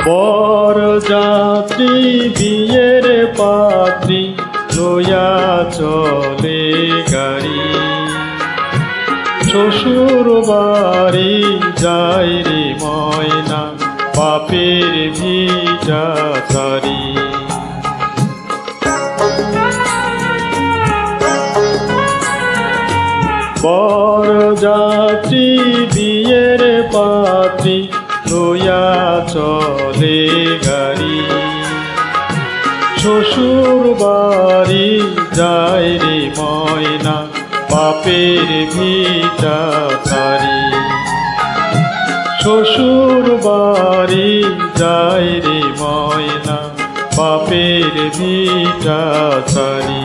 বরযাত্রী বিয়ের পাত্রী লইয়া চলে গাড়ি। শ্বশুর বাড়ি যায় রে ময়না বাপের ভিটা ছাড়ি। বরযাত্রী বিয়ের পাত্রী লইয়া চলে গাড়ি। শ্বশুর বাড়ি যায় রে ময়না বাপের ভিটা ছাড়ি। শ্বশুর বাড়ি যায় রে ময়না বাপের ভিটা ছাড়ি।